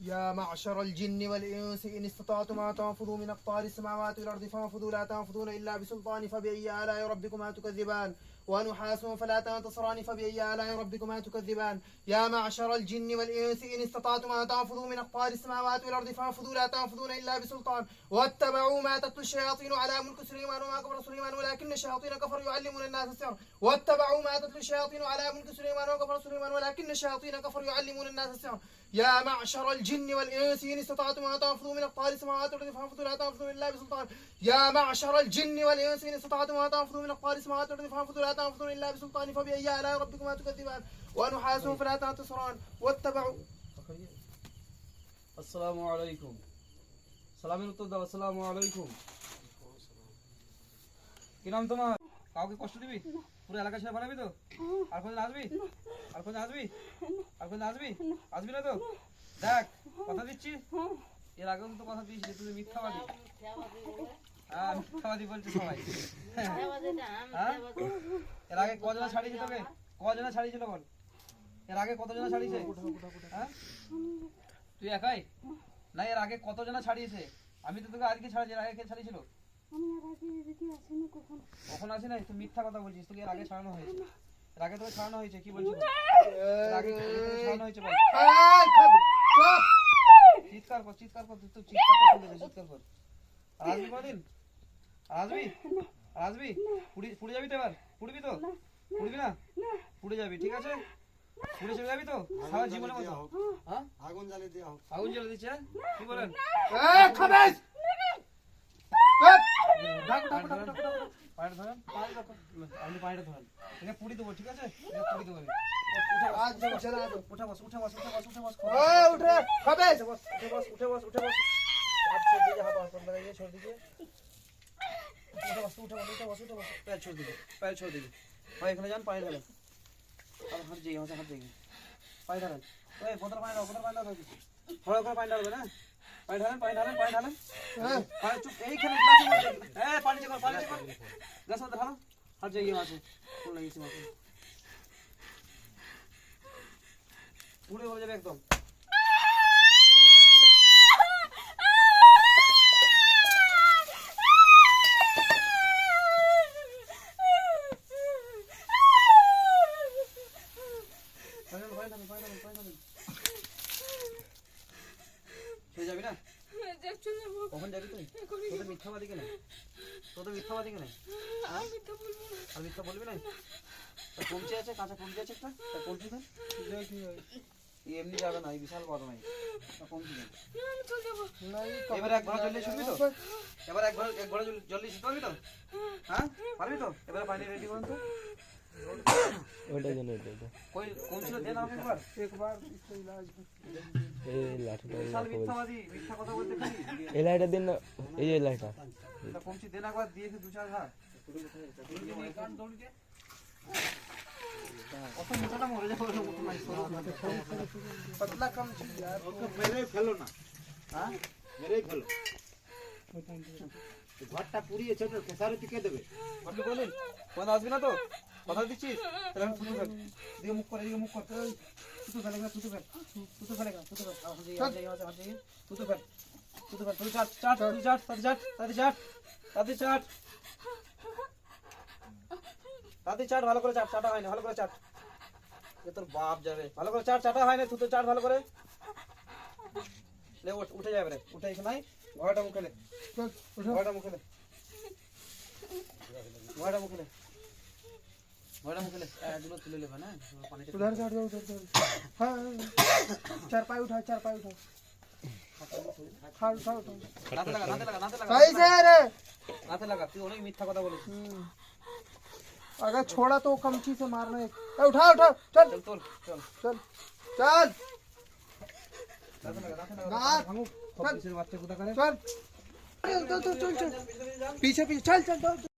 يا معشر الجن والإنس إن استطعتم أن تنفذوا من أقطار السماوات والأرض فانفذوا لا تنفذون إلا بسلطان فبأي آلاء ربكما تكذبان ونحاس فلا تنتصران فبأي آلاء ربكما تكذبان يا معشر الجن والإنس إن استطعتم أن تنفذوا من أقطار السماوات والأرض فانفذوا لا تنفذون إلا بسلطان واتبعوا ما تتلو الشياطين على ملك سليمان وما كفر سليمان ولكن الشياطين كفروا يعلمون الناس السحر واتبعوا ما تتلو الشياطين على ملك سليمان وما كفر سليمان ولكن الشياطين كفروا يعلمون الناس السحر يا معشر الجن والإنس إن استطعتم أن تنفذوا من أقطار السماوات والأرض فانفذوا لا تنفذون إلا بسلطان يا معشر الجن والإنس إن استطعتم أن تنفذوا من أقطار السماوات والأرض فانفذوا لا تنفذون إلا بسلطان فبأي آلاء ربكما تكذبان ونحاس فلا تنتصران واتبعوا السلام عليكم সালামের উত্তর দাও আসসালামু আলাইকুম কি নাম তোমার কাউকে কষ্ট দিবি পুরো এলাকা ছেড়ে বানাবি তো আর কোন আসবি আর কোন আসবি আর কোন আসবি আসবি না তো দেখ কথা দিচ্ছি এর আগেও তো কথা দিয়েছিস তুই মিথ্যাবাদী হ্যাঁ মিথ্যাবাদী বলছিস সবাই এর আগে কজনা ছাড়িয়েছে তোকে কজনা ছাড়িয়েছিল বল এর আগে কতজনা ছাড়িয়েছে হ্যাঁ তুই একাই না এর আগে কতজনা ছাড়িয়েছে আমি তো তোকে আজকে ছাড়াছি এর আগে কে ছাড়িয়েছিল কখন আসি নাই তুই মিথ্যা কথা বলছিস তোকে এর আগে ছাড়ানো হয়েছে এর আগে তোকে ছাড়ানো হয়েছে কি বলছিস এর আগে ছাড়ানো হয়েছে বল চিৎকার কর তুই তো চিৎকারটা শুনতে চিৎকার কর আসবি কোনদিন আসবি পুড়ে যাবি তো এবার পুড়বি তো পুড়বি না পুড়ে যাবি ঠিক আছে পুড়ে চলে যাবি তো সারা জীবনের মতো হ্যাঁ আগুন জ্বালিয়ে দিচ্ছে কি বলেন খাবেশ পায়টা ধরেন আপনি পায়টা ধরেন এটা পুড়ি দেবো ঠিক আছে পুড়ি দেবো এখানে যান পায়ে ধরেন হাত জেগে পায়ে ধরেন কোথাও পায়ে পায়ে ডালবে না পায়ে ঢালেন চুপ এইখানে পানি গ্লাস মধ্যে ঢালো হাত জেগে আছে ফুল লাগিয়েছে মাছে উড়ে বলে যাবে একদম যাবি না কখন যাবি তুই তোদের মিথ্যাবাদী কেন আর মিথ্যা বলবি না কমচি আছে কাঁচা কমচি আছে একটা কমচি দেন এমনি যাবে না এই বিশাল বড় নাই কমচি দেন এবার এক ঘোড়া জলদি ছুটবি তো এবার এক ঘোড়া জলদি ছুটতে পারবি তো হ্যাঁ পারবি তো এবার পানি রেডি করুন তো ওটা জানো এটা কই কোন ছিল দেন আমাকে একবার এই লাঠিটা মিথ্যা কথা বলতে কি এই লাইটটা দেন না এই যে লাইটটা এটা কমছি দেন একবার দিয়েছে দু চার হাত কান দৌড়িতে কত মোটাটা মরে যাবে মতো নাই পাতলা কমছি यार ওকে মেরে ফেলো না হ্যাঁ মেরেই ফেলো ঘরটা পুড়িয়ে ছোট খেসারতি কে দেবে আপনি বলেন কোন আসবে না তো কথা দিচ্ছিস তাহলে আমি শুনে ফেল দিকে মুখ কর তুই ফেলে তুই ফেল তুই চাট ভালো করে চাটা হয় না ভালো করে চাট তোর বাপ যাবে ভালো করে চাটা হয় না তুই তো চাট ভালো করে উঠে যাবে রে উঠে এখানে ঘোড়াটা মুখে নে ঘোড়াটা মুখে নে এগুলো তুলে নেবে না उधर हाँ चार पाई उठा सही से रे नाते लगा तू अनेक मिथ्या কথা বলিস अगर छोड़ा तो कमची से मारना है उठा चल पीछे चल